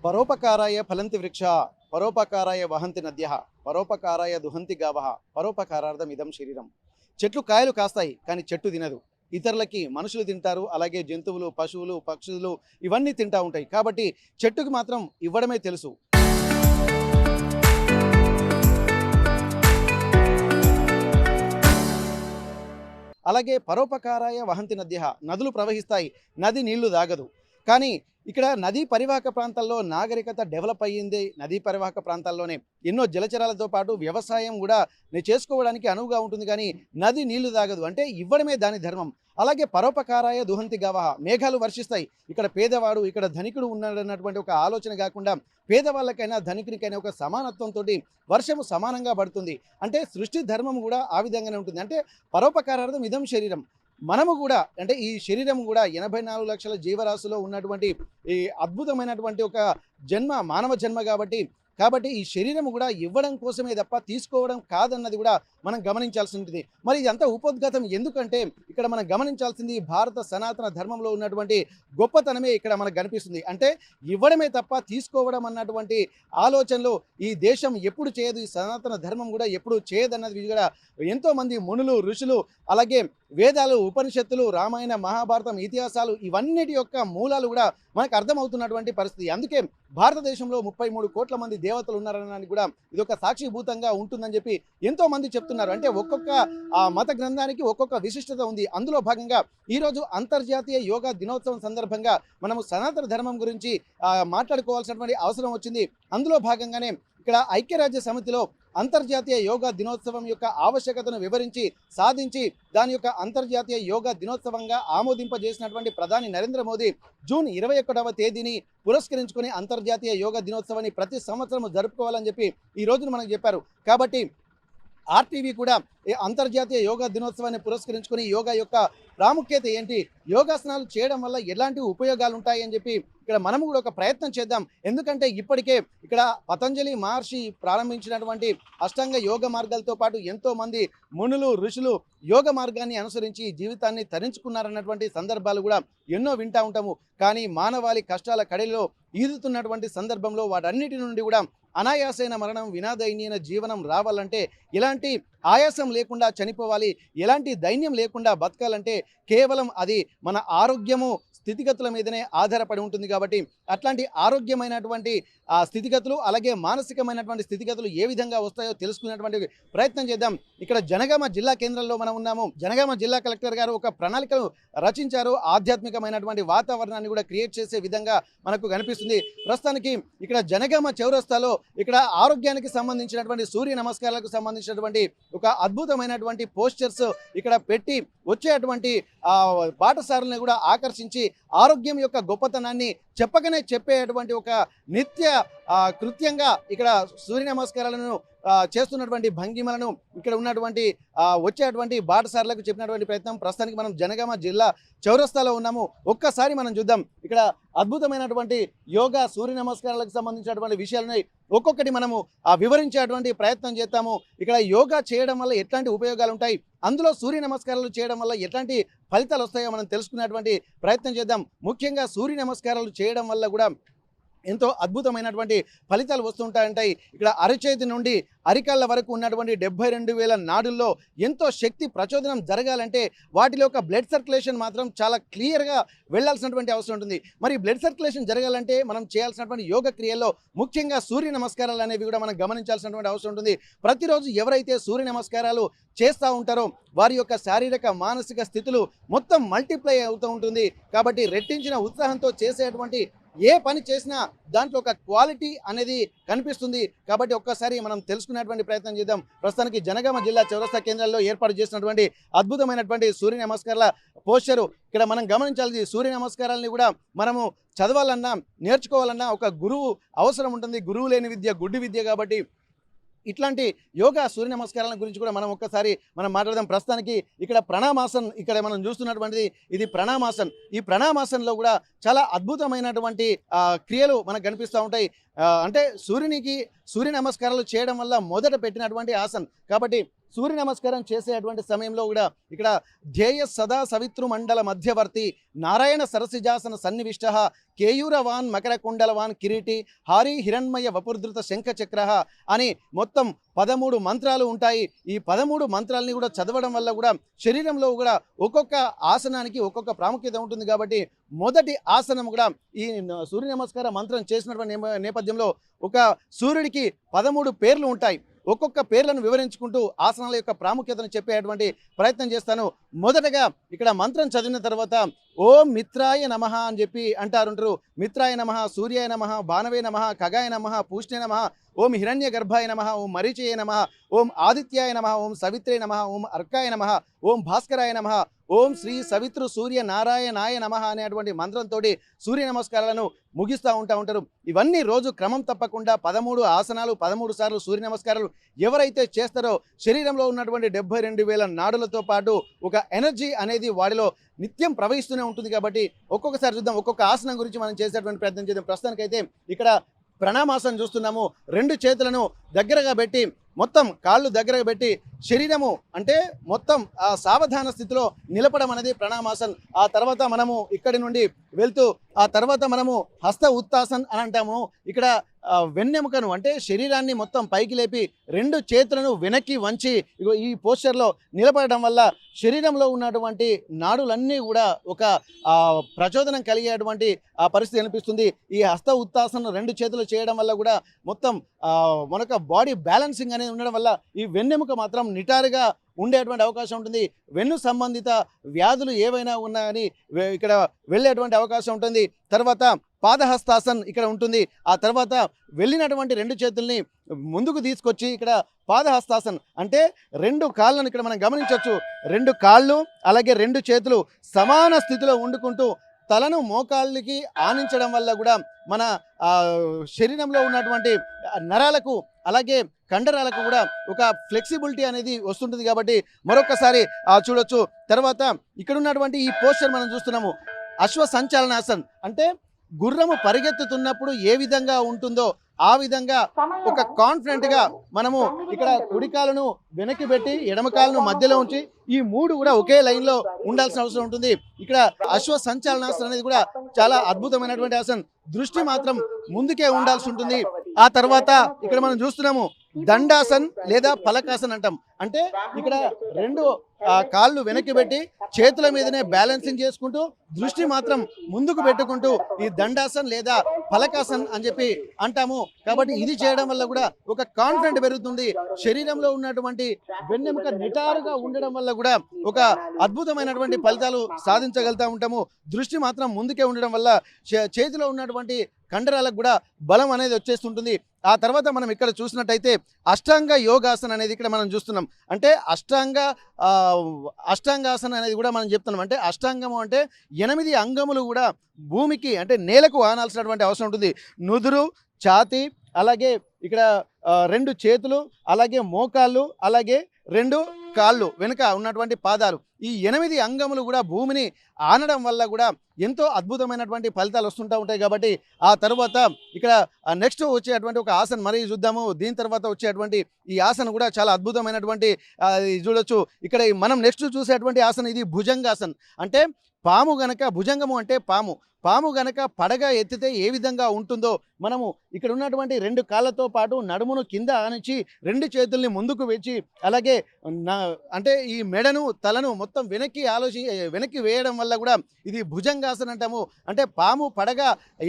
పరోపకారాయ ఫలంతి వృక్ష పరోపకారాయ వహంతి నద్య పరోపకారాయ దుహంతి గావః పరోపకారార్థం ఇదం శరీరం. చెట్లు కాయలు కాస్తాయి కానీ చెట్టు తినదు. ఇతరులకి మనుషులు తింటారు, అలాగే జంతువులు, పశువులు, పక్షులు ఇవన్నీ తింటూ ఉంటాయి. కాబట్టి చెట్టుకి మాత్రం ఇవ్వడమే తెలుసు. అలాగే పరోపకారాయ వహంతి నద్య, నదులు ప్రవహిస్తాయి, నది నీళ్లు దాగదు. కానీ ఇక్కడ నదీ పరివాహక ప్రాంతాల్లో నాగరికత డెవలప్ అయ్యింది. నదీ పరివాహక ప్రాంతాల్లోనే ఎన్నో జలచరాలతో పాటు వ్యవసాయం కూడా చేసుకోవడానికి అనువుగా ఉంటుంది. కానీ నది నీళ్లు తాగదు, అంటే ఇవ్వడమే దాని ధర్మం. అలాగే పరోపకారాయ దుహంతి గవః, మేఘాలు వర్షిస్తాయి. ఇక్కడ పేదవాడు, ఇక్కడ ధనికుడు ఉన్నాడన్నటువంటి ఒక ఆలోచన కాకుండా పేదవాళ్ళకైనా ధనికునికైనా ఒక సమానత్వంతో వర్షము సమానంగా పడుతుంది. అంటే సృష్టి ధర్మం కూడా ఆ విధంగానే ఉంటుంది. అంటే పరోపకారార్థం ఇదం శరీరం. మనము కూడా, అంటే ఈ శరీరం కూడా 84 లక్షల జీవరాశిలో ఉన్నటువంటి ఈ అద్భుతమైనటువంటి ఒక జన్మ, మానవ జన్మ కాబట్టి ఈ శరీరం కూడా ఇవ్వడం కోసమే తప్ప తీసుకోవడం కాదన్నది కూడా మనం గమనించాల్సి ఉంటుంది. మరి ఇదంతా ఉపోద్ఘాతం ఎందుకంటే ఇక్కడ మనం గమనించాల్సింది భారత సనాతన ధర్మంలో ఉన్నటువంటి గొప్పతనమే ఇక్కడ మనకు కనిపిస్తుంది. అంటే ఇవ్వడమే తప్ప తీసుకోవడం అన్నటువంటి ఆలోచనలో ఈ దేశం ఎప్పుడు చేయదు, ఈ సనాతన ధర్మం కూడా ఎప్పుడు చేయదన్నది కూడా ఎంతోమంది మునులు, ఋషులు, అలాగే వేదాలు, ఉపనిషత్తులు, రామాయణ, మహాభారతం, ఇతిహాసాలు ఇవన్నిటి యొక్క మూలాలు కూడా మనకు అర్థమవుతున్నటువంటి పరిస్థితి. అందుకే భారతదేశంలో 33 కోట్ల మంది దేవతలు ఉన్నారనడానికి కూడా ఇది ఒక సాక్షిభూతంగా ఉంటుందని చెప్పి ఎంతో మంది చెప్తున్నారు. అంటే ఒక్కొక్క మత గ్రంథానికి ఒక్కొక్క విశిష్టత ఉంది. అందులో భాగంగా ఈరోజు అంతర్జాతీయ యోగా దినోత్సవం సందర్భంగా మనము సనాతన ధర్మం గురించి మాట్లాడుకోవాల్సినటువంటి అవసరం వచ్చింది. అందులో భాగంగానే ఇక్కడ ఐక్యరాజ్య సమితిలో అంతర్జాతీయ యోగా దినోత్సవం యొక్క ఆవశ్యకతను వివరించి సాధించి దాని యొక్క అంతర్జాతీయ యోగా దినోత్సవంగా ఆమోదింపజేసినటువంటి ప్రధాని నరేంద్ర మోదీ జూన్ 21వ తేదీని పురస్కరించుకొని అంతర్జాతీయ యోగా దినోత్సవాన్ని ప్రతి సంవత్సరం జరుపుకోవాలని చెప్పి ఈ రోజున మనకు చెప్పారు. కాబట్టి ఆర్టీవీ కూడా అంతర్జాతీయ యోగా దినోత్సవాన్ని పురస్కరించుకొని యోగా యొక్క ప్రాముఖ్యత ఏంటి, యోగాసనాలు చేయడం వల్ల ఎలాంటి ఉపయోగాలు ఉంటాయి అని చెప్పి ఇక్కడ మనము కూడా ఒక ప్రయత్నం చేద్దాం. ఎందుకంటే ఇప్పటికే ఇక్కడ పతంజలి మహర్షి ప్రారంభించినటువంటి అష్టాంగ యోగ మార్గాలతో పాటు ఎంతో మంది మునులు, ఋషులు యోగ మార్గాన్ని అనుసరించి జీవితాన్ని తరించుకున్నారన్నటువంటి సందర్భాలు కూడా ఎన్నో వింటూ ఉంటాము. కానీ మానవాళి కష్టాల కడలిలో ఈదుతున్నటువంటి సందర్భంలో వాటన్నిటి నుండి కూడా అనాయాసైన మరణం, వినాదైన్యైన జీవనం రావాలంటే, ఎలాంటి ఆయాసం లేకుండా చనిపోవాలి, ఎలాంటి దైన్యం లేకుండా బతకాలంటే కేవలం అది మన ఆరోగ్యము, స్థితిగతుల మీదనే ఆధారపడి ఉంటుంది. కాబట్టి అట్లాంటి ఆరోగ్యమైనటువంటి స్థితిగతులు, అలాగే మానసికమైనటువంటి స్థితిగతులు ఏ విధంగా వస్తాయో తెలుసుకునేటువంటి ప్రయత్నం చేద్దాం. ఇక్కడ జనగామ జిల్లా కేంద్రంలో మనం ఉన్నాము. జనగామ జిల్లా కలెక్టర్ గారు ఒక ప్రణాళికను రచించారు. ఆధ్యాత్మికమైనటువంటి వాతావరణాన్ని కూడా క్రియేట్ చేసే విధంగా మనకు కనిపిస్తుంది. ప్రస్తుతానికి ఇక్కడ జనగామ చౌరస్తాలో ఇక్కడ ఆరోగ్యానికి సంబంధించినటువంటి సూర్య నమస్కారాలకు సంబంధించినటువంటి ఒక అద్భుతమైనటువంటి పోస్టర్స్ ఇక్కడ పెట్టి వచ్చేటువంటి పాఠశాలను కూడా ఆకర్షించి ఆరోగ్యం యొక్క గొప్పతనాన్ని చెప్పకనే చెప్పేటువంటి ఒక నిత్య కృత్యంగా ఇక్కడ సూర్య నమస్కారాలను చేస్తున్నటువంటి భంగిమలను ఇక్కడ ఉన్నటువంటి వచ్చేటువంటి బాటసార్లకు చెప్పినటువంటి ప్రయత్నం. ప్రస్తుతానికి మనం జనగామ జిల్లా చౌరస్తాలో ఉన్నాము. ఒక్కసారి మనం చూద్దాం. ఇక్కడ అద్భుతమైనటువంటి యోగా, సూర్య నమస్కారాలకు సంబంధించినటువంటి విషయాలని ఒక్కొక్కటి మనము వివరించేటువంటి ప్రయత్నం చేస్తాము. ఇక్కడ యోగా చేయడం వల్ల ఎట్లాంటి ఉపయోగాలు ఉంటాయి, అందులో సూర్య నమస్కారాలు చేయడం వల్ల ఎట్లాంటి ఫలితాలు వస్తాయో మనం తెలుసుకునేటువంటి ప్రయత్నం చేద్దాం. ముఖ్యంగా సూర్య నమస్కారాలు చేయడం వల్ల కూడా ఎంతో అద్భుతమైనటువంటి ఫలితాలు వస్తుంటాయంటాయి. ఇక్కడ అరచేతి నుండి అరికాళ్ళ వరకు ఉన్నటువంటి 72,000 నాడుల్లో ఎంతో శక్తి ప్రచోదనం జరగాలంటే వాటిలో ఒక బ్లడ్ సర్క్యులేషన్ మాత్రం చాలా క్లియర్గా వెళ్లాల్సినటువంటి అవసరం ఉంటుంది. మరి బ్లడ్ సర్క్యులేషన్ జరగాలంటే మనం చేయాల్సినటువంటి యోగ క్రియల్లో ముఖ్యంగా సూర్య నమస్కారాలు అనేవి కూడా మనం గమనించాల్సినటువంటి అవసరం ఉంటుంది. ప్రతిరోజు ఎవరైతే సూర్య నమస్కారాలు చేస్తూ ఉంటారో వారి యొక్క శారీరక, మానసిక స్థితులు మొత్తం మల్టిప్లై అవుతూ ఉంటుంది. కాబట్టి రెట్టించిన ఉత్సాహంతో చేసేటువంటి ఏ పని చేసినా దాంట్లో ఒక క్వాలిటీ అనేది కనిపిస్తుంది. కాబట్టి ఒక్కసారి మనం తెలుసుకునేటువంటి ప్రయత్నం చేద్దాం. ప్రస్తుతానికి జనగామ జిల్లా చౌరస్తా కేంద్రాల్లో ఏర్పాటు చేసినటువంటి అద్భుతమైనటువంటి సూర్య నమస్కారాల పోస్టరు ఇక్కడ మనం గమనించాలి. సూర్య నమస్కారాలని కూడా మనము చదవాలన్నా, నేర్చుకోవాలన్నా ఒక గురువు అవసరం ఉంటుంది. గురువు లేని విద్య గుడ్డి విద్య. కాబట్టి ఇట్లాంటి యోగా, సూర్య నమస్కారాల గురించి కూడా మనం ఒక్కసారి మాట్లాడదాం. ప్రస్తుతానికి ఇక్కడ ప్రణామాసన్ ఇక్కడ మనం చూస్తున్నటువంటిది ఇది ప్రణామాసన్. ఈ ప్రణామాసన్లో కూడా చాలా అద్భుతమైనటువంటి క్రియలు మనకు కనిపిస్తూ ఉంటాయి. అంటే సూర్య నమస్కారాలు చేయడం వల్ల మొదట పెట్టినటువంటి ఆసన్. కాబట్టి సూర్య నమస్కారం చేసేటువంటి సమయంలో కూడా ఇక్కడ ధ్యేయ సదా సవితృ మండల మధ్యవర్తి నారాయణ సరసిజాసన సన్నివిష్ట కేయూరవాన్ మకర కుండలవాన్ కిరీటి హారి హిరణ్మయ వపుర్ధృత శంఖ చక్ర అని మొత్తం 13 మంత్రాలు ఉంటాయి. ఈ 13 మంత్రాలని కూడా చదవడం వల్ల కూడా శరీరంలో కూడా ఒక్కొక్క ఆసనానికి ఒక్కొక్క ప్రాముఖ్యత ఉంటుంది. కాబట్టి మొదటి ఆసనం కూడా ఈ సూర్య నమస్కార మంత్రం చేసినటువంటి నేపథ్యంలో ఒక సూర్యుడికి 13 పేర్లు ఉంటాయి. ఒక్కొక్క పేర్లను వివరించుకుంటూ ఆసనాల యొక్క ప్రాముఖ్యతను చెప్పేటువంటి ప్రయత్నం చేస్తాను. మొదటగా ఇక్కడ మంత్రం చదివిన తర్వాత ఓం మిత్రాయ నమః అని చెప్పి అంటారు. మిత్రాయ నమః, సూర్యాయ నమః, భానవే నమః, ఖగాయ నమః, పూష్ణే నమః, ఓం హిరణ్య గర్భాయ నమః, ఓం మరీచయ నమః, ఓం ఆదిత్యాయ నమః, ఓం సవిత్రే నమః, ఓం అర్కాయ నమః, ఓం భాస్కరాయ నమః, ఓం శ్రీ సవితృ సూర్య నారాయణాయ నమః అనేటువంటి మంత్రంతో సూర్య నమస్కారాలను ముగిస్తూ ఉంటారు. ఇవన్నీ రోజు క్రమం తప్పకుండా 13 ఆసనాలు 13 సార్లు సూర్య నమస్కారాలు ఎవరైతే చేస్తారో శరీరంలో ఉన్నటువంటి 72,000 నాడులతో పాటు ఒక ఎనర్జీ అనేది వాడిలో నిత్యం ప్రవహిస్తూనే ఉంటుంది. కాబట్టి ఒక్కొక్కసారి చూద్దాం, ఒక్కొక్క ఆసనం గురించి మనం చేసేటువంటి ప్రయత్నం చేద్దాం. ప్రస్తుతానికైతే ఇక్కడ ప్రణామాసనం చూస్తున్నాము. 2 చేతులను దగ్గరగా పెట్టి మొత్తం కాళ్ళు దగ్గరగా పెట్టి శరీరము అంటే మొత్తం ఆ సావధాన స్థితిలో నిలపడం అనేది ప్రణామాసన్. ఆ తర్వాత మనము ఇక్కడి నుండి వెళ్తూ ఆ తర్వాత మనము హస్త ఉత్తాసన్ అని అంటాము. ఇక్కడ వెన్నెముకను అంటే శరీరాన్ని మొత్తం పైకి లేపి 2 చేతులను వెనక్కి వంచి ఈ పోస్చర్లో నిలబడడం వల్ల శరీరంలో ఉన్నటువంటి నాడులన్నీ కూడా ఒక ప్రచోదనం కలిగేటువంటి ఆ పరిస్థితి అనిపిస్తుంది. ఈ హస్త ఉత్తాసన 2 చేతులు చేయడం వల్ల కూడా మొత్తం మనక బాడీ బ్యాలెన్సింగ్ అనేది ఉండడం వల్ల ఈ వెన్నెముక మాత్రం నిటారుగా ఉండేటువంటి అవకాశం ఉంటుంది. వెన్ను సంబంధిత వ్యాధులు ఏవైనా ఉన్నాయని ఇక్కడ వెళ్ళేటువంటి అవకాశం ఉంటుంది. తర్వాత పాదహస్తాసన్ ఇక్కడ ఉంటుంది. ఆ తర్వాత వెళ్ళినటువంటి 2 చేతుల్ని ముందుకు తీసుకొచ్చి ఇక్కడ పాదహస్తాసన్ అంటే 2 కాళ్ళను ఇక్కడ మనం గమనించవచ్చు. 2 కాళ్ళు అలాగే 2 చేతులు సమాన స్థితిలో వండుకుంటూ తలను మోకాళ్ళకి ఆనించడం వల్ల కూడా మన శరీరంలో ఉన్నటువంటి నరాలకు అలాగే కండరాలకు కూడా ఒక ఫ్లెక్సిబిలిటీ అనేది వస్తుంటుంది. కాబట్టి మరొకసారి చూడొచ్చు. తర్వాత ఇక్కడ ఉన్నటువంటి ఈ పోస్చర్ మనం చూస్తున్నాము అశ్వ సంచాలనాసన్ అంటే గుర్రము పరిగెత్తుతున్నప్పుడు ఏ విధంగా ఉంటుందో ఆ విధంగా ఒక కాన్ఫిడెంట్ గా మనము ఇక్కడ కుడి కాలును వెనక్కి పెట్టి ఎడమ కాలును మధ్యలో ఉంచి ఈ 3 కూడా ఒకే లైన్ లో ఉండాల్సిన అవసరం ఉంటుంది. ఇక్కడ అశ్వ సంచాలనాసనం అనేది కూడా చాలా అద్భుతమైనటువంటి ఆసనం. దృష్టి మాత్రం ముందుకే ఉండాల్సి ఉంటుంది. ఆ తర్వాత ఇక్కడ మనం చూస్తున్నాము దండాసన్ లేదా పలకాసన్ అంటాం. అంటే ఇక్కడ 2 కాళ్ళు వెనక్కి పెట్టి చేతుల మీదనే బ్యాలెన్సింగ్ చేసుకుంటూ దృష్టి మాత్రం ముందుకు పెట్టుకుంటూ ఈ దండాసన్ లేదా పలకాసన్ అని చెప్పి అంటాము. కాబట్టి ఇది చేయడం వల్ల కూడా ఒక కాన్ఫిడెంట్ పెరుగుతుంది. శరీరంలో ఉన్నటువంటి వెన్నెముక నిటారుగా ఉండడం వల్ల కూడా ఒక అద్భుతమైనటువంటి ఫలితాలు సాధించగలుగుతూ ఉంటాము. దృష్టి మాత్రం ముందుకే ఉండడం వల్ల చేతిలో ఉన్నటువంటి కండరాలకు కూడా బలం అనేది వచ్చేస్తుంటుంది. ఆ తర్వాత మనం ఇక్కడ చూసినట్టయితే అష్టాంగ యోగాసన అనేది ఇక్కడ మనం చూస్తున్నాం. అంటే అష్టాంగాసన అనేది కూడా మనం చెప్తున్నాం. అంటే అష్టాంగము అంటే 8 అంగములు కూడా భూమికి అంటే నేలకు ఆనాల్సినటువంటి అవసరం ఉంటుంది. నుదురు, ఛాతి, అలాగే ఇక్కడ 2 చేతులు, అలాగే మోకాళ్ళు, అలాగే 2 కాళ్ళు వెనుక ఉన్నటువంటి పాదాలు, ఈ 8 అంగములు కూడా భూమిని ఆనడం వల్ల కూడా ఎంతో అద్భుతమైనటువంటి ఫలితాలు వస్తుంటూ ఉంటాయి. కాబట్టి ఆ తర్వాత ఇక్కడ నెక్స్ట్ వచ్చేటువంటి ఒక ఆసన మరి చూద్దాము. దీని తర్వాత వచ్చేటువంటి ఈ ఆసన కూడా చాలా అద్భుతమైనటువంటి చూడొచ్చు. ఇక్కడ మనం నెక్స్ట్ చూసేటువంటి ఆసన ఇది భుజంగాసన్. అంటే పాము గనక భుజంగము అంటే పాము గనక పడగ ఎత్తితే ఏ విధంగా ఉంటుందో మనము ఇక్కడ ఉన్నటువంటి 2 కాళ్ళతో పాటు నడుమును కింద ఆనించి 2 చేతుల్ని ముందుకు వెచ్చి అలాగే అంటే ఈ మెడను తలను మొత్తం వెనక్కి వేయడం వల్ల కూడా ఇది భుజంగాసన అంటాము. అంటే పాము పడగ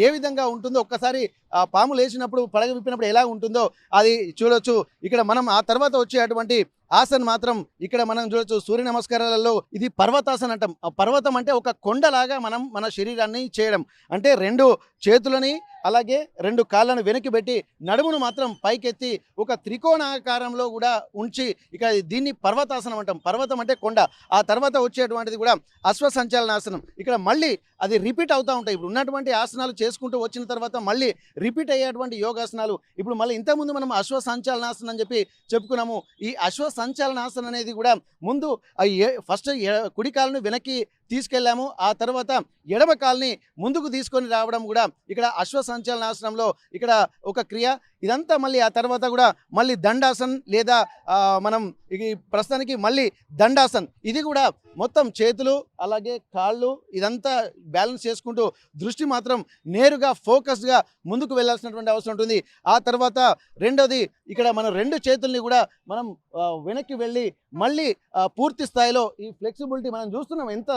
ఏ విధంగా ఉంటుందో ఒక్కసారి ఆ పాము లేచినప్పుడు పడగ విప్పినప్పుడు ఎలా ఉంటుందో అది చూడొచ్చు. ఇక్కడ మనం ఆ తర్వాత వచ్చేటువంటి ఆసన్ మాత్రం ఇక్కడ మనం చూడొచ్చు. సూర్య నమస్కారాలలో ఇది పర్వతాసన అంటాం. పర్వతం అంటే ఒక కొండలాగా మనం మన శరీరాన్ని చేయడం. అంటే 2 చేతులని అలాగే 2 కాళ్ళను వెనక్కి పెట్టి నడుమును మాత్రం పైకెత్తి ఒక త్రికోణాకారంలో కూడా ఉంచి ఇక దీన్ని పర్వతాసనం అంటాం. పర్వతం అంటే కొండ. ఆ తర్వాత వచ్చేటువంటిది కూడా అశ్వ సంచాలనాసనం. ఇక్కడ మళ్ళీ అది రిపీట్ అవుతూ ఉంటాయి. ఇప్పుడు ఉన్నటువంటి ఆసనాలు చేసుకుంటూ వచ్చిన తర్వాత మళ్ళీ రిపీట్ అయ్యేటువంటి యోగాసనాలు. ఇప్పుడు మళ్ళీ ఇంతకుముందు మనం అశ్వ సంచాలనాసనం అని చెప్పి చెప్పుకున్నాము. ఈ అశ్వ సంచాలనాసనం అనేది కూడా ముందు ఫస్ట్ కుడి కాళ్ళను వెనక్కి తీసుకెళ్ళాము. ఆ తర్వాత ఎడమ కాల్ని ముందుకు తీసుకొని రావడం కూడా ఇక్కడ అశ్వ సంచలనాసనంలో ఇక్కడ ఒక క్రియ. ఇదంతా మళ్ళీ ఆ తర్వాత కూడా మళ్ళీ దండాసన్ లేదా మనం ఈ ప్రస్తుతానికి మళ్ళీ దండాసన్, ఇది కూడా మొత్తం చేతులు అలాగే కాళ్ళు ఇదంతా బ్యాలెన్స్ చేసుకుంటూ దృష్టి మాత్రం నేరుగా ఫోకస్గా ముందుకు వెళ్ళాల్సినటువంటి అవసరం ఉంటుంది. ఆ తర్వాత రెండోది ఇక్కడ మనం రెండు చేతుల్ని కూడా మనం వెనక్కి వెళ్ళి మళ్ళీ పూర్తి స్థాయిలో ఈ ఫ్లెక్సిబిలిటీ మనం చూస్తున్నాం. ఎంత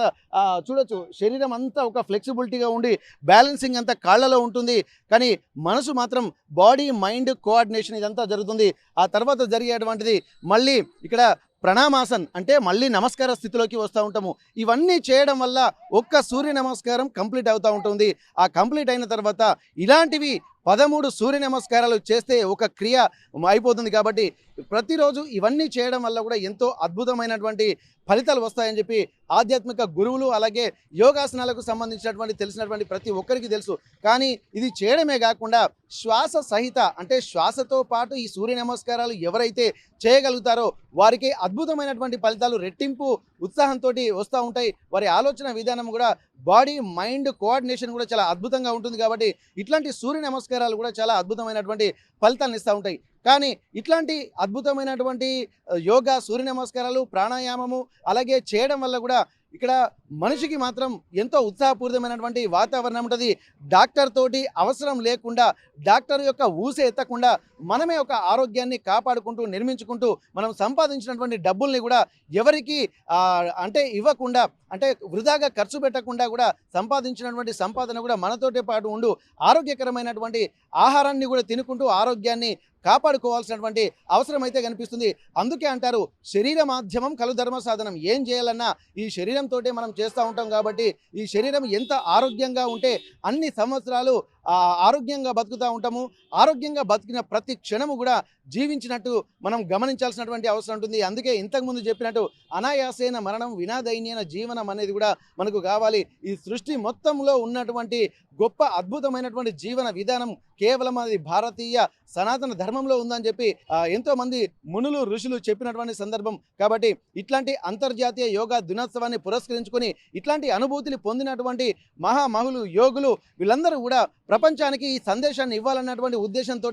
చూడొచ్చు, శరీరం అంతా ఒక ఫ్లెక్సిబిలిటీగా ఉండి బ్యాలెన్సింగ్ అంతా కాళ్ళలో ఉంటుంది. కానీ మనసు మాత్రం బాడీ మైండ్ కోఆర్డినేషన్ ఇదంతా జరుగుతుంది. ఆ తర్వాత జరిగేటువంటిది మళ్ళీ ఇక్కడ ప్రణామాసన్, అంటే మళ్ళీ నమస్కార స్థితిలోకి వస్తూ ఉంటాము. ఇవన్నీ చేయడం వల్ల ఒక్క సూర్య నమస్కారం కంప్లీట్ అవుతూ ఉంటుంది. ఆ కంప్లీట్ అయిన తర్వాత ఇలాంటివి 13 సూర్య నమస్కారాలు చేస్తే ఒక క్రియ అయిపోతుంది. కాబట్టి ప్రతిరోజు ఇవన్నీ చేయడం వల్ల కూడా ఎంతో అద్భుతమైనటువంటి ఫలితాలు వస్తాయని చెప్పి ఆధ్యాత్మిక గురువులు అలాగే యోగాసనాలకు సంబంధించినటువంటి తెలిసినటువంటి ప్రతి ఒక్కరికి తెలుసు. కానీ ఇది చేయడమే కాకుండా శ్వాస సహిత, అంటే శ్వాసతో పాటు ఈ సూర్య నమస్కారాలు ఎవరైతే చేయగలుగుతారో వారికి అద్భుతమైనటువంటి ఫలితాలు రెట్టింపు ఉత్సాహంతో వస్తూ ఉంటాయి. వారి ఆలోచన విధానం కూడా బాడీ మైండ్ కోఆర్డినేషన్ కూడా చాలా అద్భుతంగా ఉంటుంది. కాబట్టి ఇట్లాంటి సూర్య నమస్కారాలు కూడా చాలా అద్భుతమైనటువంటి ఫలితాలను ఇస్తూ ఉంటాయి. కానీ ఇట్లాంటి అద్భుతమైనటువంటి యోగా, సూర్య నమస్కారాలు, ప్రాణాయామము అలాగే చేయడం వల్ల కూడా ఇక్కడ మనిషికి మాత్రం ఎంతో ఉత్సాహపూరితమైనటువంటి వాతావరణం ఉంటుంది. డాక్టర్ తోటి అవసరం లేకుండా, డాక్టర్ యొక్క ఊసే ఎత్తకుండా మనమే ఒక ఆరోగ్యాన్ని కాపాడుకుంటూ నిర్మించుకుంటూ మనం సంపాదించినటువంటి డబ్బుల్ని కూడా ఎవరికి అంటే ఇవ్వకుండా, అంటే వృధాగా ఖర్చు పెట్టకుండా కూడా సంపాదించినటువంటి సంపాదన కూడా మనతోటే పాటు ఉండు ఆరోగ్యకరమైనటువంటి ఆహారాన్ని కూడా తినుకుంటూ ఆరోగ్యాన్ని కాపాడుకోవాల్సినటువంటి అవసరం అయితే కనిపిస్తుంది. అందుకే అంటారు శరీర మాధ్యమం కలు ధర్మ సాధనం. ఏం చేయాలన్నా ఈ శరీరంతో మనం చేస్తూ ఉంటాం. కాబట్టి ఈ శరీరం ఎంత ఆరోగ్యంగా ఉంటే అన్ని సంవత్సరాలు ఆరోగ్యంగా బతుకుతూ ఉంటాము. ఆరోగ్యంగా బతికిన ప్రతి క్షణము కూడా జీవించినట్టు మనం గమనించాల్సినటువంటి అవసరం ఉంటుంది. అందుకే ఇంతకుముందు చెప్పినట్టు అనాయాసేన మరణం వినాదైన్యన జీవనం అనేది కూడా మనకు కావాలి. ఈ సృష్టి మొత్తంలో ఉన్నటువంటి గొప్ప అద్భుతమైనటువంటి జీవన విధానం కేవలం అది భారతీయ సనాతన ధర్మంలో ఉందని చెప్పి ఎంతో మంది మునులు ఋషులు చెప్పినటువంటి సందర్భం. కాబట్టి ఇట్లాంటి అంతర్జాతీయ యోగా దినోత్సవాన్ని పురస్కరించుకొని ఇట్లాంటి అనుభూతిని పొందినటువంటి మహామహులు యోగులు వీళ్ళందరూ కూడా ప్రపంచానికి ఈ సందేశాన్ని ఇవ్వాలన్నటువంటి ఉద్దేశంతో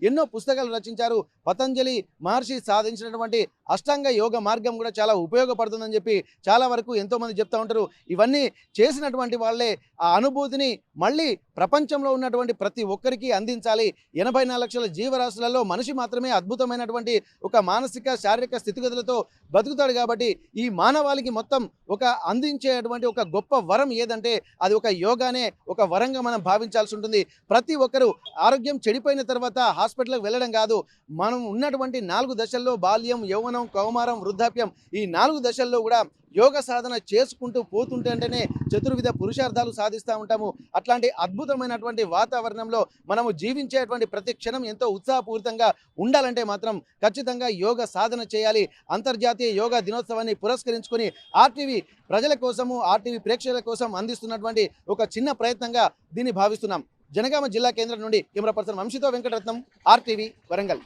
ఎన్నో పుస్తకాలు రచించారు. పతంజలి మహర్షి సాధించినటువంటి అష్టాంగ యోగ మార్గం కూడా చాలా ఉపయోగపడుతుందని చెప్పి చాలా వరకు ఎంతోమంది చెప్తూ ఉంటారు. ఇవన్నీ చేసినటువంటి వాళ్ళే ఆ అనుభూతిని మళ్ళీ ప్రపంచంలో ఉన్నటువంటి ప్రతి ఒక్కరికి అందించాలి. 84 లక్షల జీవరాశులలో మనిషి మాత్రమే అద్భుతమైనటువంటి ఒక మానసిక శారీరక స్థితిగతులతో బతుకుతాడు. కాబట్టి ఈ మానవాళికి మొత్తం ఒక అందించేటువంటి ఒక గొప్ప వరం ఏదంటే అది ఒక యోగానే ఒక వరంగా మనం భావించాల్సి ఉంటుంది. ప్రతి ఒక్కరూ ఆరోగ్యం చెడిపోయిన తర్వాత హాస్పిటల్కి వెళ్ళడం కాదు, మనం ఉన్నటువంటి 4 దశల్లో బాల్యం, యౌవనం, కౌమారం, వృద్ధాప్యం, ఈ 4 దశల్లో కూడా యోగ సాధన చేసుకుంటూ పోతుంటేనే చతుర్విధ పురుషార్థాలు సాధిస్తూ ఉంటాము. అట్లాంటి అద్భుతమైనటువంటి వాతావరణంలో మనము జీవించేటువంటి ప్రతి క్షణం ఎంతో ఉత్సాహపూరితంగా ఉండాలంటే మాత్రం ఖచ్చితంగా యోగ సాధన చేయాలి. అంతర్జాతీయ యోగా దినోత్సవాన్ని పురస్కరించుకొని ఆర్టీవీ ప్రజల కోసము, ఆర్టీవీ ప్రేక్షకుల కోసం అందిస్తున్నటువంటి ఒక చిన్న ప్రయత్నంగా దీన్ని భావిస్తున్నాం. జనగామ జిల్లా కేంద్రం నుండి కెమెరా పర్సన్ వంశీతో వెంకటరత్నం, ఆర్టీవీ వరంగల్.